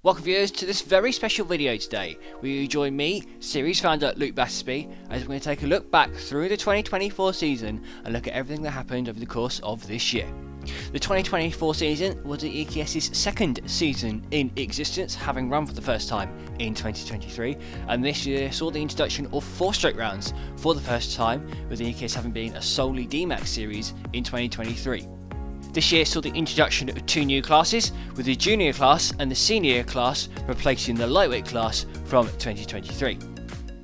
Welcome viewers to this very special video today, where you join me, series founder Luke Battersby, as we're going to take a look back through the 2024 season and look at everything that happened over the course of this year. The 2024 season was the EKS's second season in existence, having run for the first time in 2023, and this year saw the introduction of 4 straight rounds for the first time, with the EKS having been a solely DMAX series in 2023. This year saw the introduction of 2 new classes, with the junior class and the senior class replacing the lightweight class from 2023.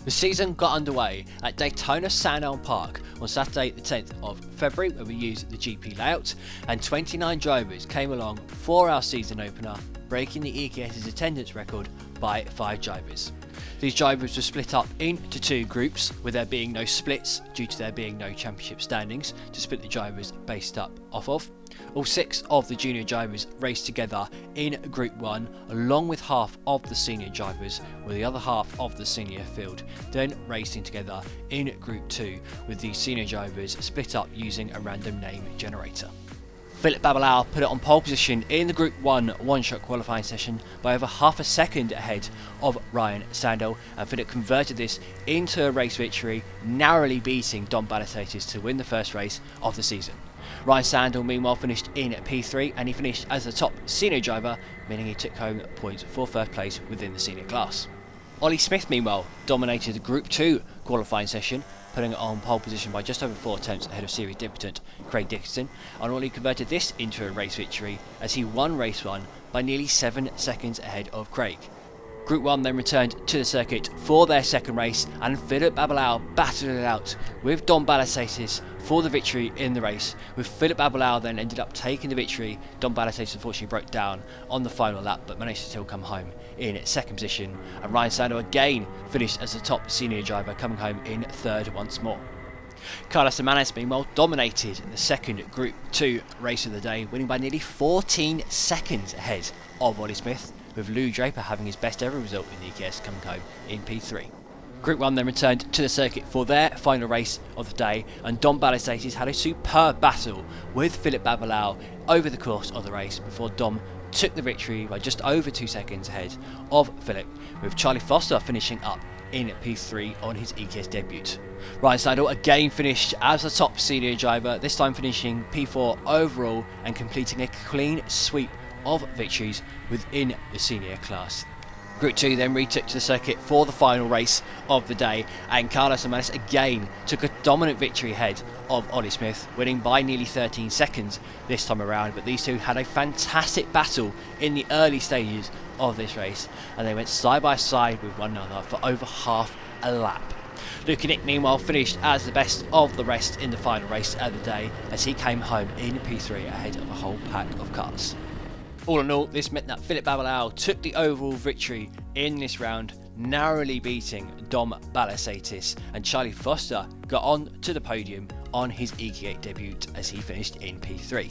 The season got underway at Daytona Sandown Park on Saturday the 10th of February, where we used the GP layout, and 29 drivers came along for our season opener, breaking the EKS's attendance record by 5 drivers. These drivers were split up into 2 groups, with there being no splits due to there being no championship standings to split the drivers based up off of. All 6 of the junior drivers raced together in Group 1, along with half of the senior drivers, with the other half of the senior field then racing together in Group 2, with the senior drivers split up using a random name generator. Philip Babalao put it on pole position in the Group 1 one-shot qualifying session by over half a second ahead of Ryan Sandown, and Philip converted this into a race victory, narrowly beating Dom Balasatis to win the first race of the season. Ryan Sandown meanwhile finished in P3, and he finished as the top senior driver, meaning he took home points for first place within the senior class. Ollie Smith meanwhile dominated the Group 2 qualifying session, putting it on pole position by just over 4 attempts ahead of series debutant Craig Dickinson, and Ollie converted this into a race victory as he won race 1 by nearly 7 seconds ahead of Craig. Group 1 then returned to the circuit for their second race, and Philip Babalao battled it out with Dom Balasatis for the victory in the race, with Philip Babalao then ended up taking the victory. Dom Balasatis unfortunately broke down on the final lap, but managed to still come home in second position, and Ryan Sandown again finished as the top senior driver, coming home in third once more. Carlos Jimenez meanwhile dominated the second Group 2 race of the day, winning by nearly 14 seconds ahead of Ollie Smith, with Lou Draper having his best ever result in the EKS, coming home in P3. Group 1 then returned to the circuit for their final race of the day, and Dom Balasatis had a superb battle with Philip Babalao over the course of the race before Dom took the victory by just over 2 seconds ahead of Philip, with Charlie Foster finishing up in P3 on his EKS debut. Ryan Sandown again finished as the top senior driver, this time finishing P4 overall and completing a clean sweep of victories within the senior class. Group 2 then retook to the circuit for the final race of the day, and Carlos Jimenez again took a dominant victory ahead of Ollie Smith, winning by nearly 13 seconds this time around. But these two had a fantastic battle in the early stages of this race, and they went side by side with one another for over half a lap. Luke Nick meanwhile finished as the best of the rest in the final race of the day, as he came home in P3 ahead of a whole pack of cars. All in all, this meant that Philip Babalao took the overall victory in this round, narrowly beating Dom Balasatis, and Charlie Foster got on to the podium on his EK8 debut as he finished in P3.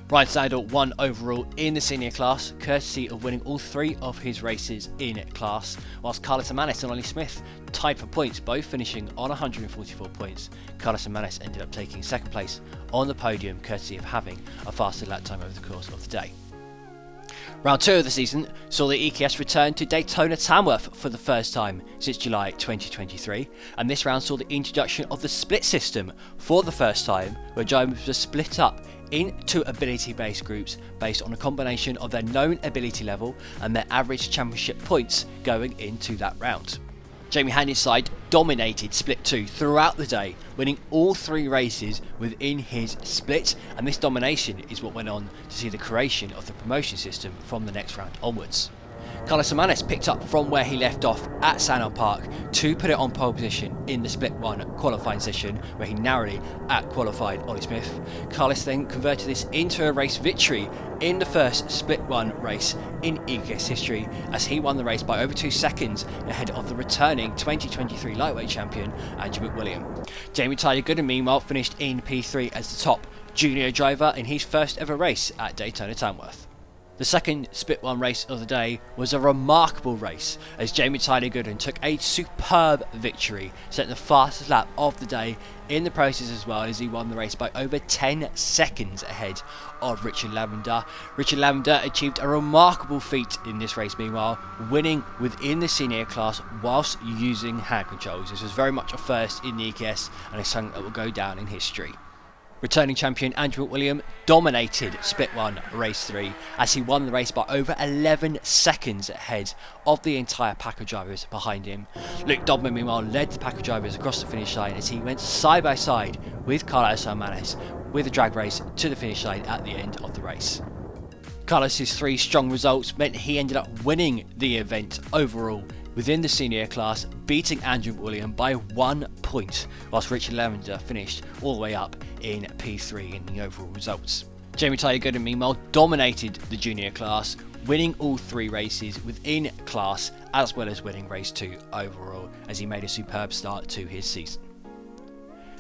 Ryan Sandown won overall in the senior class, courtesy of winning all 3 of his races in class, whilst Carlos Jimenez and Ollie Smith tied for points, both finishing on 144 points. Carlos Jimenez ended up taking second place on the podium, courtesy of having a faster lap time over the course of the day. Round 2 of the season saw the EKS return to Daytona Tamworth for the first time since July 2023, and this round saw the introduction of the split system for the first time, where drivers were split up into ability-based groups based on a combination of their known ability level and their average championship points going into that round. Jamie Hannion's side dominated Split 2 throughout the day, winning all 3 races within his split, and this domination is what went on to see the creation of the promotion system from the next round onwards. Carlos Jimenez picked up from where he left off at Sandown Park to put it on pole position in the Split 1 qualifying session, where he narrowly out-qualified Ollie Smith. Carlos then converted this into a race victory in the first Split 1 race in EKS history, as he won the race by over 2 seconds ahead of the returning 2023 lightweight champion Andrew McWilliam. Jamie Tyler Gooden meanwhile finished in P3 as the top junior driver in his first ever race at Daytona Tamworth. The second Split 1 race of the day was a remarkable race as Jamie Tyler-Gooden took a superb victory, setting the fastest lap of the day in the process as well, as he won the race by over 10 seconds ahead of Richard Lavender. Richard Lavender achieved a remarkable feat in this race meanwhile, winning within the senior class whilst using hand controls. This was very much a first in the EKS and it's something that will go down in history. Returning champion Andrew William dominated Split 1 Race 3 as he won the race by over 11 seconds ahead of the entire pack of drivers behind him. Luke Dodman meanwhile led the pack of drivers across the finish line as he went side by side with Carlos Hermanes with a drag race to the finish line at the end of the race. Carlos's 3 strong results meant he ended up winning the event overall within the senior class, beating Andrew William by 1 point, whilst Richard Lavender finished all the way up in P3 in the overall results. Jamie Tyler-Gooden meanwhile dominated the junior class, winning all 3 races within class as well as winning race 2 overall as he made a superb start to his season.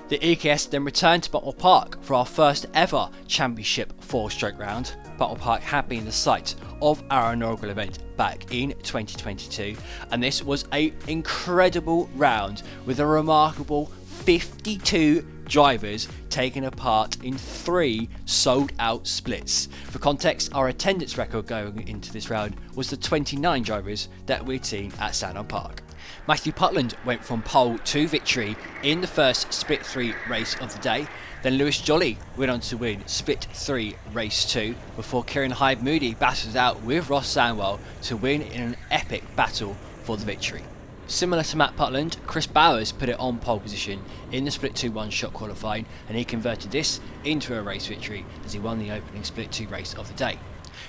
The EKS then returned to Buckmore Park for our first ever championship 4-stroke round. Buckmore Park had been the site of our inaugural event back in 2022, and this was an incredible round with a remarkable 52 drivers taking part in 3 sold out splits. For context, our attendance record going into this round was the 29 drivers that we'd seen at Sandown Park. Matthew Putland went from pole to victory in the first Split 3 race of the day. Then Lewis Jolly went on to win Split 3 Race 2 before Kieran Hyde Moody battled out with Ross Sandwell to win in an epic battle for the victory. Similar to Matt Putland, Chris Bowers put it on pole position in the Split 2 one-shot qualifying, and he converted this into a race victory as he won the opening Split 2 race of the day.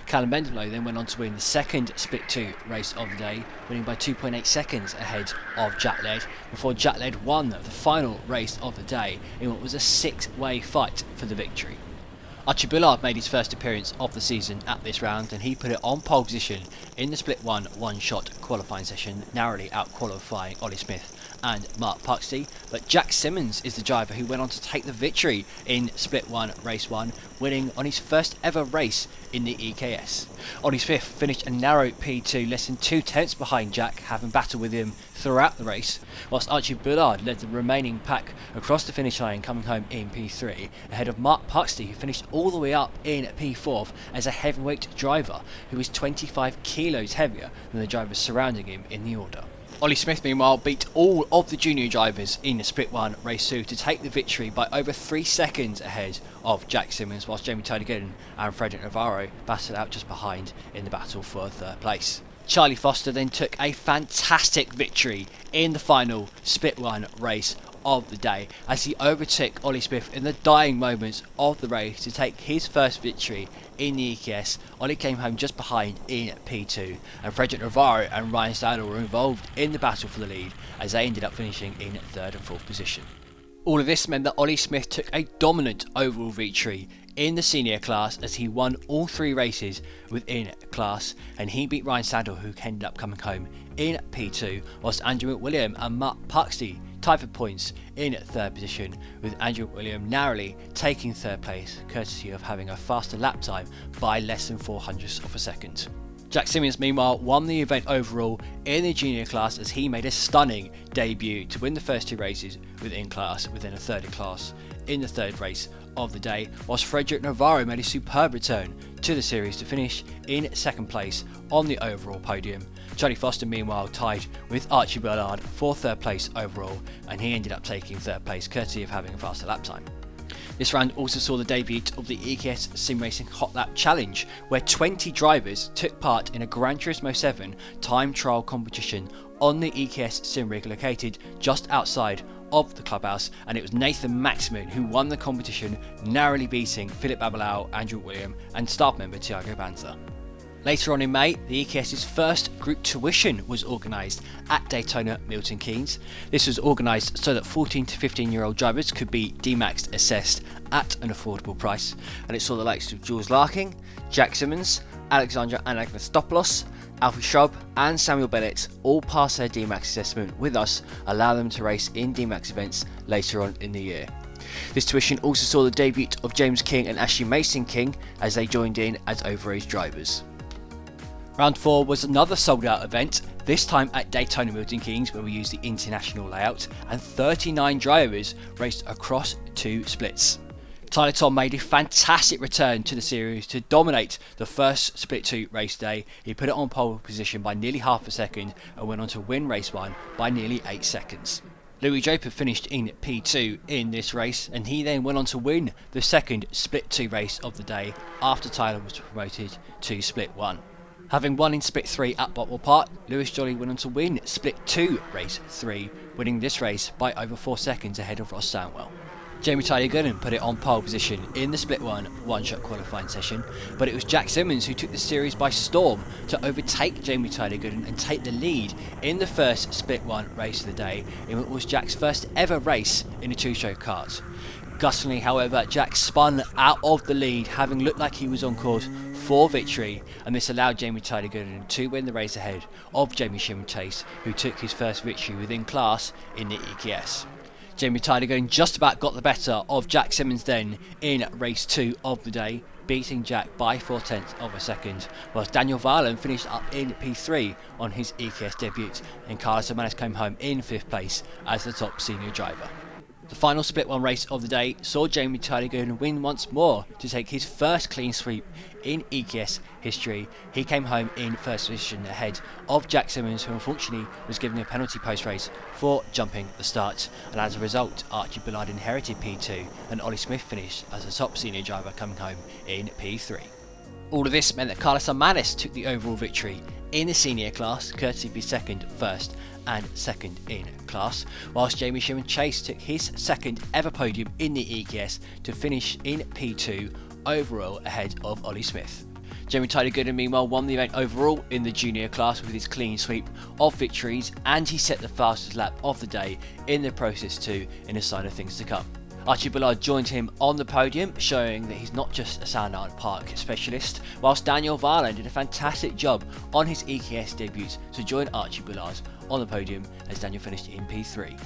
Callum Bendelow then went on to win the second Split 2 race of the day, winning by 2.8 seconds ahead of Jack Led, before Jack Led won the final race of the day in what was a 6-way fight for the victory. Archie Bullard made his first appearance of the season at this round, and he put it on pole position in the Split 1 one-shot qualifying session, narrowly out-qualifying Ollie Smith and Mark Puxty, but Jack Simmons is the driver who went on to take the victory in Split 1 Race 1, winning on his first ever race in the EKS. Ollie Smith finished a narrow P2, less than 2 tenths behind Jack, having battled with him throughout the race, whilst Archie Bullard led the remaining pack across the finish line, coming home in P3, ahead of Mark Puxty, who finished all the way up in P4 as a heavyweight driver who is 25 kilos heavier than the drivers surrounding him in the order. Ollie Smith meanwhile beat all of the junior drivers in the Split 1 Race 2 to take the victory by over 3 seconds ahead of Jack Simmons, whilst Jamie Tyler-Gooden and Frederick Navarro battled out just behind in the battle for 3rd place. Charlie Foster then took a fantastic victory in the final Split 1 race of the day as he overtook Ollie Smith in the dying moments of the race to take his first victory in the EKS. Ollie came home just behind in P2, and Frederick Navarro and Ryan Stadler were involved in the battle for the lead as they ended up finishing in 3rd and 4th position. All of this meant that Ollie Smith took a dominant overall victory in the senior class as he won all 3 races within class, and he beat Ryan Stadler, who ended up coming home in P2, whilst Andrew McWilliam and Mark Puxty tied for points in 3rd position, with Andrew McWilliam narrowly taking 3rd place courtesy of having a faster lap time by less than 0.04 of a second. Jack Simmons meanwhile won the event overall in the junior class as he made a stunning debut to win the first 2 races within class, within a 3rd in class in the 3rd race of the day, whilst Frederick Navarro made a superb return to the series to finish in 2nd place on the overall podium. Charlie Foster meanwhile tied with Archie Bullard for 3rd place overall, and he ended up taking 3rd place courtesy of having a faster lap time. This round also saw the debut of the EKS Sim Racing Hot Lap Challenge, where 20 drivers took part in a Gran Turismo 7 time trial competition on the EKS Sim Rig located just outside of the clubhouse, and it was Nathan Maximin who won the competition, narrowly beating Philip Babalao, Andrew William and staff member Tiago Banza. Later on in May, the EKS's first group tuition was organised at Daytona Milton Keynes. This was organised so that 14 to 15 year old drivers could be DMAX assessed at an affordable price, and it saw the likes of Jules Larking, Jack Simmons, Alexandra Anagastopoulos, Alfie Schrubb and Samuel Bennett all pass their DMAX assessment with us, allowing them to race in DMAX events later on in the year. This tuition also saw the debut of James King and Ashley Mason King as they joined in as overage drivers. Round 4 was another sold out event, this time at Daytona Milton Keynes, where we used the international layout, and 39 drivers raced across 2 splits. Tyler Tom made a fantastic return to the series to dominate the first Split 2 race day. He put it on pole position by nearly half a second and went on to win race 1 by nearly 8 seconds. Louis Draper finished in P2 in this race, and he then went on to win the second Split 2 race of the day after Tyler was promoted to Split 1. Having won in Split 3 at Buckmore Park, Lewis Jolly went on to win Split 2 race 3, winning this race by over 4 seconds ahead of Ross Sandwell. Jamie Tyler-Gooden put it on pole position in the Split 1 one-shot qualifying session, but it was Jack Simmons who took the series by storm to overtake Jamie Tyler-Gooden and take the lead in the first Split 1 race of the day in what was Jack's first ever race in a two-stroke kart. Guttingly, however, Jack spun out of the lead, having looked like he was on course for victory, and this allowed Jamie Tyler-Gooden to win the race ahead of Jamie Shimon-Chase, who took his first victory within class in the EKS. Jamie Tyler-Gooden just about got the better of Jack Simmons then in race 2 of the day, beating Jack by 0.4 of a second, whilst Daniel Varlan finished up in P3 on his EKS debut, and Carlos Hermanes came home in 5th place as the top senior driver. The final Split 1 race of the day saw Jamie Tyler-Gooden win once more to take his first clean sweep in EKS history. He came home in first position ahead of Jack Simmons, who unfortunately was given a penalty post-race for jumping the start, and as a result Archie Bullard inherited P2 and Ollie Smith finished as the top senior driver, coming home in P3. All of this meant that Carlos Hermanes took the overall victory in the senior class, courtesy of his second, first and second in class, whilst Jamie Shimon-Chase took his second ever podium in the EKS to finish in P2 overall ahead of Ollie Smith. Jamie Tyler-Gooden meanwhile won the event overall in the junior class with his clean sweep of victories, and he set the fastest lap of the day in the process too, in a sign of things to come. Archie Bullard joined him on the podium, showing that he's not just a Sandown Park specialist, whilst Daniel Varlan did a fantastic job on his EKS debut to join Archie Bullard on the podium as Daniel finished in P3.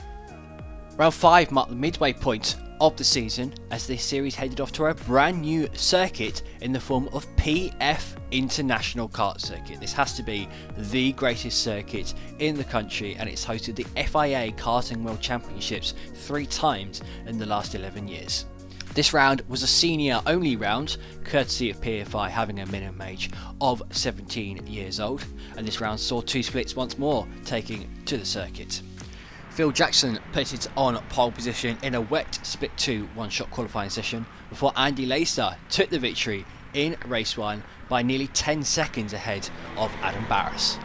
Round 5 marked the midway point of the season as this series headed off to a brand new circuit in the form of PF International Kart Circuit. This has to be the greatest circuit in the country, and it's hosted the FIA Karting World Championships 3 times in the last 11 years. This round was a senior only round, courtesy of PFI having a minimum age of 17 years old, and this round saw 2 splits once more taking to the circuit. Phil Jackson put it on pole position in a wet Split 2 one-shot qualifying session before Andy Lacer took the victory in race 1 by nearly 10 seconds ahead of Adam Barras.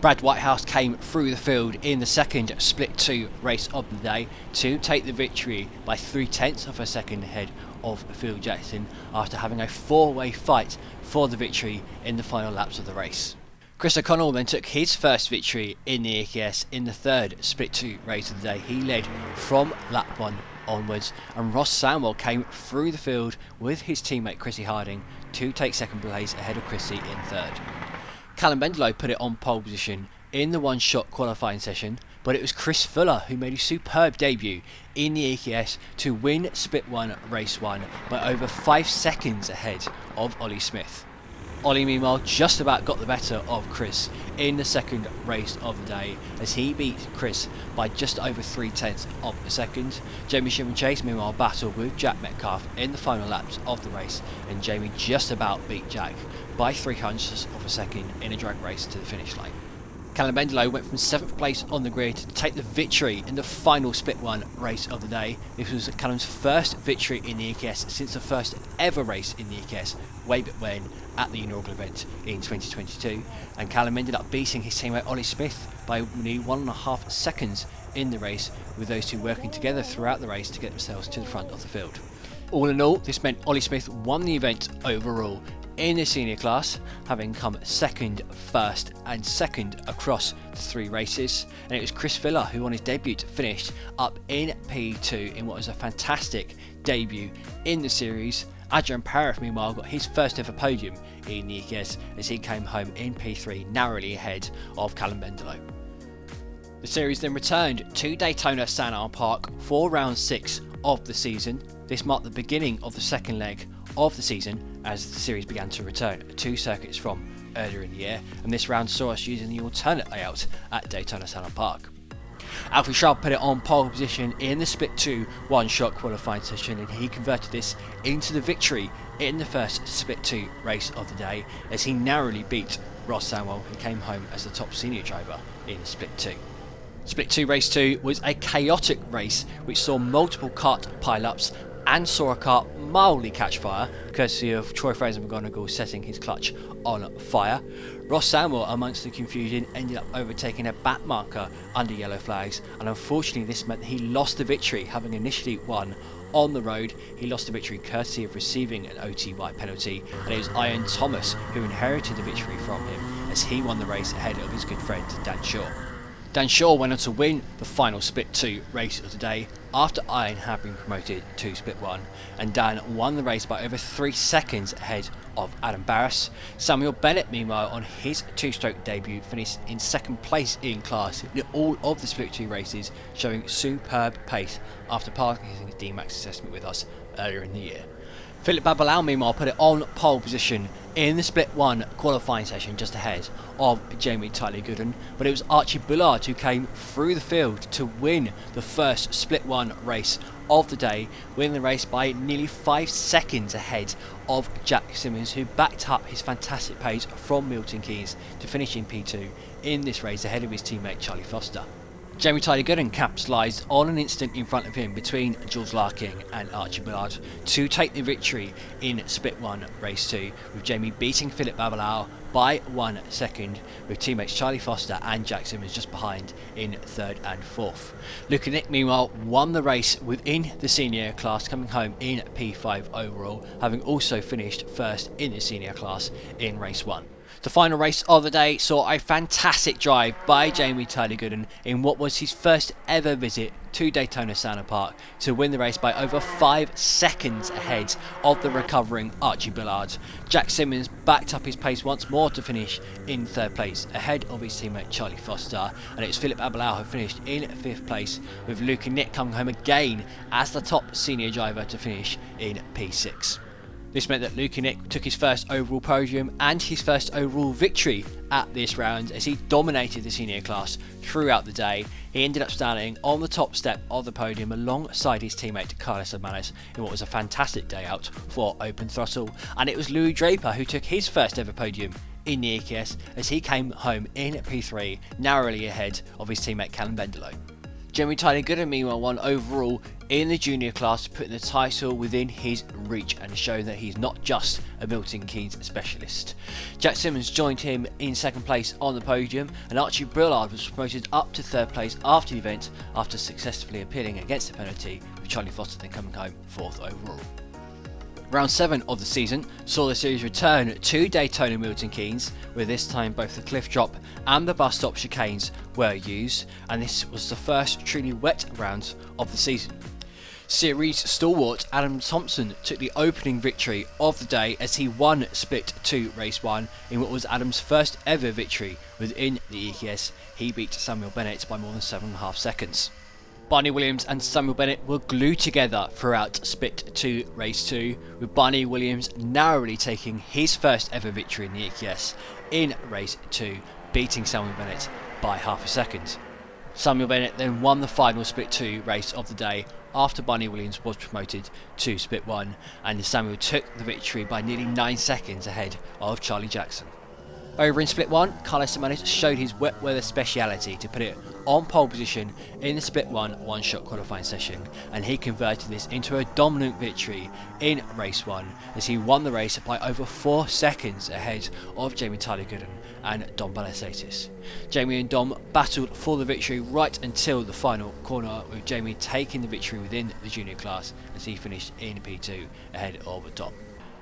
Brad Whitehouse came through the field in the second Split 2 race of the day to take the victory by 0.3 of a second ahead of Phil Jackson after having a 4-way fight for the victory in the final laps of the race. Chris O'Connell then took his first victory in the EKS in the third Split 2 race of the day. He led from lap 1 onwards, and Ross Sandwell came through the field with his teammate Chrissy Harding to take second place ahead of Chrissy in third. Callum Bendelow put it on pole position in the one-shot qualifying session, but it was Chris Fuller who made a superb debut in the EKS to win Split 1 race 1 by over 5 seconds ahead of Ollie Smith. Ollie meanwhile just about got the better of Chris in the second race of the day as he beat Chris by just over 0.3 of a second. Jamie Shimon-Chase meanwhile battled with Jack Metcalf in the final laps of the race, and Jamie just about beat Jack by 0.3 of a second in a drag race to the finish line. Callum Bendelow went from 7th place on the grid to take the victory in the final Split 1 race of the day. This was Callum's first victory in the EKS since the first ever race in the EKS way back when at the inaugural event in 2022, and Callum ended up beating his teammate Ollie Smith by nearly 1.5 seconds in the race, with those two working together throughout the race to get themselves to the front of the field. All in all, this meant Ollie Smith won the event overall in the senior class, having come second, first and second across the 3 races, and it was Chris Fuller who on his debut finished up in P2 in what was a fantastic debut in the series. Adrian Parif meanwhile got his first ever podium in the EKS as he came home in P3, narrowly ahead of Callum Bendelow. The series then returned to Daytona Sandown Park for round 6 of the season. This marked the beginning of the second leg of the season as the series began to return to circuits from earlier in the year, and this round saw us using the alternate layout at Daytona Sandown Park. Alfie Sharp put it on pole position in the Split 2 one-shot qualifying session, and he converted this into the victory in the first Split 2 race of the day as he narrowly beat Ross Samuel, who came home as the top senior driver in Split 2. Split 2 Race 2 was a chaotic race which saw multiple kart pile-ups and saw a kart mildly catch fire, courtesy of Troy Fraser-McGonigal setting his clutch on fire. Ross Samuel, amongst the confusion, ended up overtaking a back marker under yellow flags, and unfortunately this meant that he lost the victory, having initially won on the road. He lost the victory courtesy of receiving an OTY penalty, and it was Ian Thomas who inherited the victory from him as he won the race ahead of his good friend Dan Shaw. Dan Shaw went on to win the final Split 2 race of the day after Ian had been promoted to Split 1, and Dan won the race by over 3 seconds ahead of Adam Barras. Samuel Bennett, meanwhile, on his two-stroke debut, finished in second place in class in all of the Split 2 races, showing superb pace after passing his D-Max assessment with us earlier in the year. Philip Babalau, meanwhile, put it on pole position in the Split 1 qualifying session just ahead of Jamie Tyler Gooden, but it was Archie Bullard who came through the field to win the first Split 1 race of the day, winning the race by nearly 5 seconds ahead of Jack Simmons, who backed up his fantastic pace from Milton Keynes to finish in P2 in this race ahead of his teammate Charlie Foster. Jamie Tyler Gooden capitalised on an instant in front of him between Jules Larkin and Archie Bullard to take the victory in Split 1 Race 2, with Jamie beating Philip Babalau by 1 second, with teammates Charlie Foster and Jack Simmons just behind in 3rd and 4th. Luca Nick, meanwhile, won the race within the senior class, coming home in P5 overall, having also finished first in the senior class in Race 1. The final race of the day saw a fantastic drive by Jamie Tyler Gooden in what was his first ever visit to Daytona Sandown Park to win the race by over 5 seconds ahead of the recovering Archie Bullard. Jack Simmons backed up his pace once more to finish in 3rd place ahead of his teammate Charlie Foster, and it was Philip Babalau who finished in 5th place, with Luca Nick coming home again as the top senior driver to finish in P6. This meant that Luca Nick took his first overall podium and his first overall victory at this round as he dominated the senior class throughout the day. He ended up standing on the top step of the podium alongside his teammate Carlos Hermanes in what was a fantastic day out for Open Throttle, and it was Louis Draper who took his first ever podium in the EKS as he came home in P3, narrowly ahead of his teammate Callum Bendelow. Jamie Tyler Gooden, meanwhile, won overall in the junior class, putting the title within his reach and showing that he's not just a Milton Keynes specialist. Jack Simmons joined him in 2nd place on the podium, and Archie Bullard was promoted up to 3rd place after the event after successfully appealing against the penalty, with Charlie Foster then coming home 4th overall. Round 7 of the season saw the series return to Daytona Milton Keynes, where this time both the cliff drop and the bus stop chicanes were used, and this was the first truly wet round of the season. Series stalwart Adam Thompson took the opening victory of the day as he won Split 2 Race 1 in what was Adam's first ever victory within the EKS. He beat Samuel Bennett by more than 7.5 seconds. Barney Williams and Samuel Bennett were glued together throughout Split 2 Race 2, with Barney Williams narrowly taking his first ever victory in the EKS in Race 2, beating Samuel Bennett by half a second. Samuel Bennett then won the final Split 2 race of the day after Barney Williams was promoted to Split 1, and Samuel took the victory by nearly 9 seconds ahead of Charlie Jackson. Over in Split 1, Carlos Hermanes showed his wet weather speciality to put it on pole position in the Split 1 one-shot qualifying session, and he converted this into a dominant victory in Race 1 as he won the race by over 4 seconds ahead of Jamie Tyler Gooden and Dom Balasatis. Jamie and Dom battled for the victory right until the final corner, with Jamie taking the victory within the junior class as he finished in P2 ahead of Dom.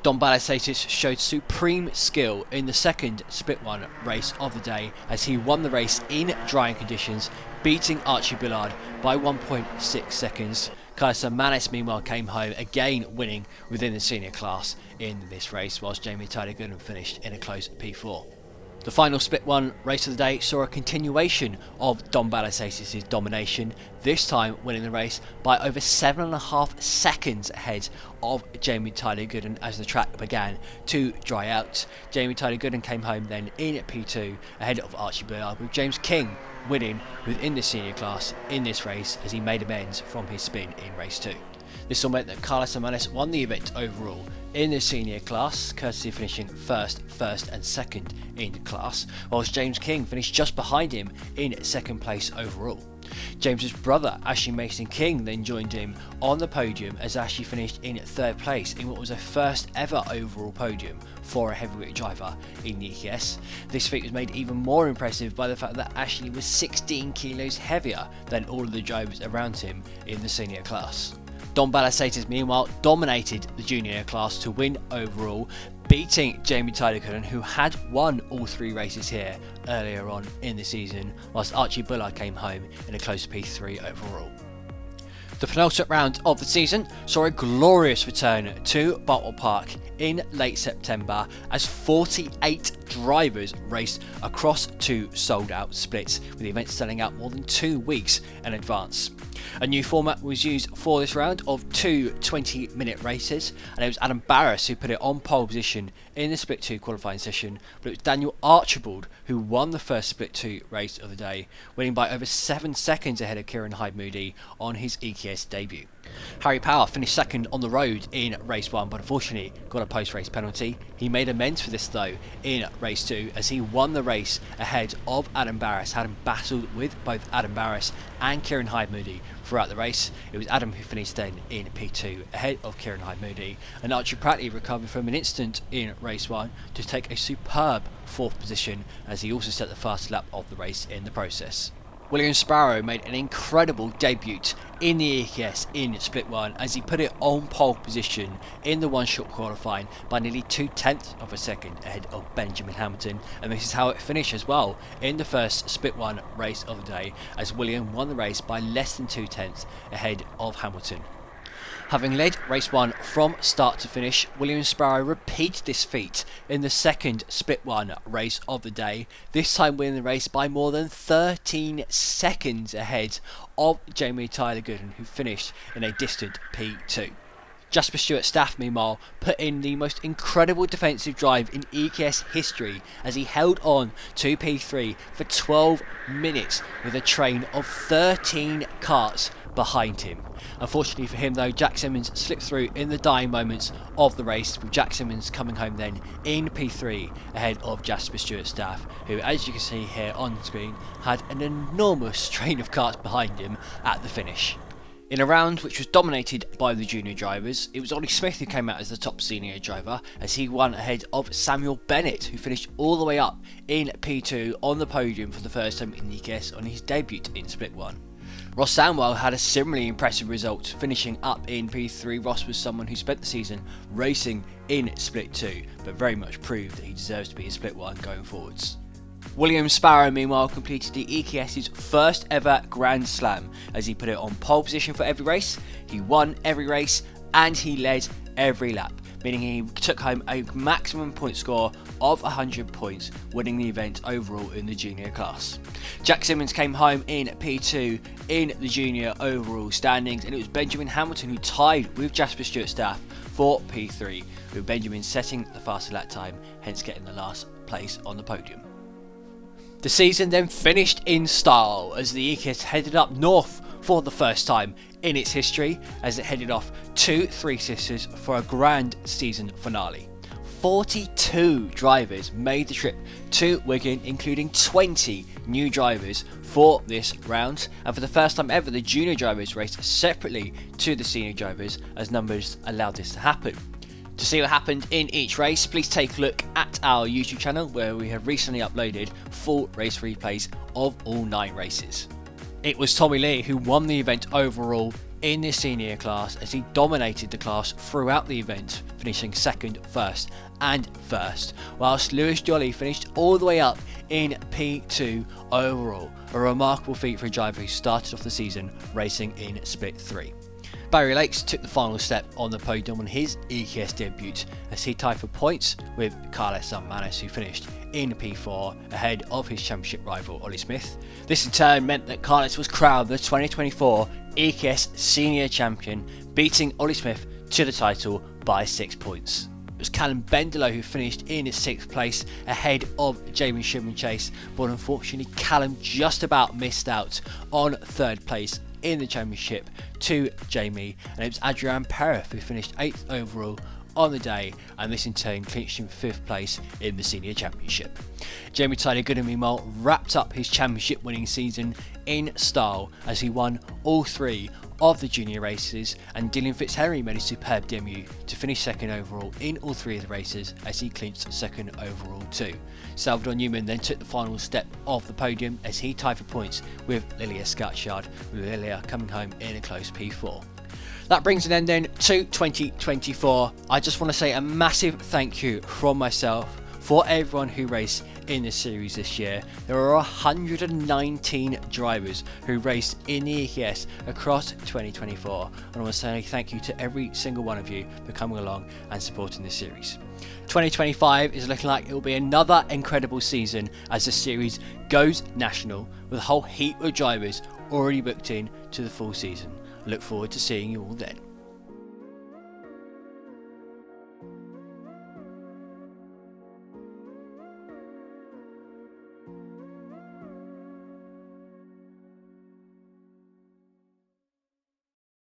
Dom Balasatis showed supreme skill in the second Split 1 race of the day as he won the race in drying conditions, beating Archie Bullard by 1.6 seconds. Carlos Hermanes, meanwhile, came home again, winning within the senior class in this race, whilst Jamie Tyler Gooden finished in a close P4. The final Split 1 race of the day saw a continuation of Don Balasatis' domination, this time winning the race by over 7.5 seconds ahead of Jamie Tyler Gooden as the track began to dry out. Jamie Tyler Gooden came home then in P2 ahead of Archie Bullard, with James King winning within the senior class in this race as he made amends from his spin in race 2. This all meant that Carlos Amanes won the event overall in the senior class, courtesy of finishing first and second in the class, whilst James King finished just behind him in second place overall. James's brother Ashley Mason King then joined him on the podium as Ashley finished in third place in what was a first ever overall podium for a heavyweight driver in the EKS. This feat was made even more impressive by the fact that Ashley was 16 kilos heavier than all of the drivers around him in the senior class. Don Balasatis meanwhile dominated the junior class to win overall, beating Jamie Tyler Gooden, who had won all 3 races here earlier on in the season, whilst Archie Bullard came home in a close P3 overall. The penultimate round of the season saw a glorious return to Buckmore Park in late September as 48 drivers raced across 2 sold-out splits, with the event selling out more than 2 weeks in advance. A new format was used for this round of 2 20-minute races, and it was Adam Barras who put it on pole position in the Split 2 qualifying session, but it was Daniel Archibald who won the first Split 2 race of the day, winning by over 7 seconds ahead of Kieran Hyde-Moody on his EKS debut. Harry Power finished second on the road in race 1, but unfortunately got a post-race penalty. He made amends for this though in race 2 as he won the race ahead of Adam Barras, having battled with both Adam Barras and Kieran Hyde-Moody throughout the race. It was Adam who finished then in P2 ahead of Kieran Hyde-Moody, and Archie Prattley recovered from an incident in race 1 to take a superb 4th position as he also set the fastest lap of the race in the process. William Sparrow made an incredible debut in the EKS in Split 1 as he put it on pole position in the one-shot qualifying by nearly 0.2 of a second ahead of Benjamin Hamilton, and this is how it finished as well in the first Split 1 race of the day as William won the race by less than 0.2 ahead of Hamilton. Having led race 1 from start to finish, William Sparrow repeated this feat in the second Split 1 race of the day, this time winning the race by more than 13 seconds ahead of Jamie Tyler Gooden, who finished in a distant P2. Jasper Stewart's staff, meanwhile, put in the most incredible defensive drive in EKS history as he held on to P3 for 12 minutes with a train of 13 carts behind him. Unfortunately for him though, Jack Simmons slipped through in the dying moments of the race, with Jack Simmons coming home then in P3 ahead of Jasper Stewart's staff, who, as you can see here on screen, had an enormous train of carts behind him at the finish. In a round which was dominated by the junior drivers, it was Ollie Smith who came out as the top senior driver as he won ahead of Samuel Bennett, who finished all the way up in P2 on the podium for the first time in the EKS on his debut in Split 1. Ross Samwell had a similarly impressive result, finishing up in P3. Ross was someone who spent the season racing in Split 2, but very much proved that he deserves to be in Split 1 going forwards. William Sparrow meanwhile completed the EKS's first ever Grand Slam as he put it on pole position for every race, he won every race and he led every lap, meaning he took home a maximum point score of 100 points, winning the event overall in the junior class. Jack Simmons came home in P2 in the junior overall standings, and it was Benjamin Hamilton who tied with Jasper Stewart's staff for P3, with Benjamin setting the faster lap time, hence getting the last place on the podium. The season then finished in style as the EKS headed up north for the first time in its history as it headed off to Three Sisters for a grand season finale. 42 drivers made the trip to Wigan, including 20 new drivers for this round, and for the first time ever the junior drivers raced separately to the senior drivers as numbers allowed this to happen. To see what happened in each race, please take a look at our YouTube channel where we have recently uploaded full race replays of all 9 races. It was Tommy Lee who won the event overall in the senior class as he dominated the class throughout the event, finishing second, first and first, whilst Lewis Jolly finished all the way up in P2 overall, a remarkable feat for a driver who started off the season racing in Split 3. Barry Lakes took the final step on the podium on his EKS debut as he tied for points with Carlos Amanes, who finished in P4 ahead of his championship rival Ollie Smith. This in turn meant that Carlos was crowned the 2024 EKS Senior Champion, beating Ollie Smith to the title by 6 points. It was Callum Bendelow who finished in 6th place ahead of Jamie Shimon Chase, but unfortunately Callum just about missed out on 3rd place in the championship to Jamie, and it was Adrian Pereth who finished 8th overall on the day, and this in turn clinched him 5th place in the senior championship. Jamie Tyler Gooden meanwhile wrapped up his championship winning season in style as he won all 3 of the junior races, and Dylan Fitzhenry made a superb debut to finish 2nd overall in all 3 of the races as he clinched 2nd overall too. Salvador Newman then took the final step of the podium as he tied for points with Lilia Scatchard, with Lilia coming home in a close P4. That brings an end then to 2024. I just want to say a massive thank you from myself for everyone who raced in this series this year. There are 119 drivers who raced in the EKS across 2024, and I want to say thank you to every single one of you for coming along and supporting this series. 2025 is looking like it will be another incredible season as the series goes national, with a whole heap of drivers already booked in to the full season. I look forward to seeing you all then.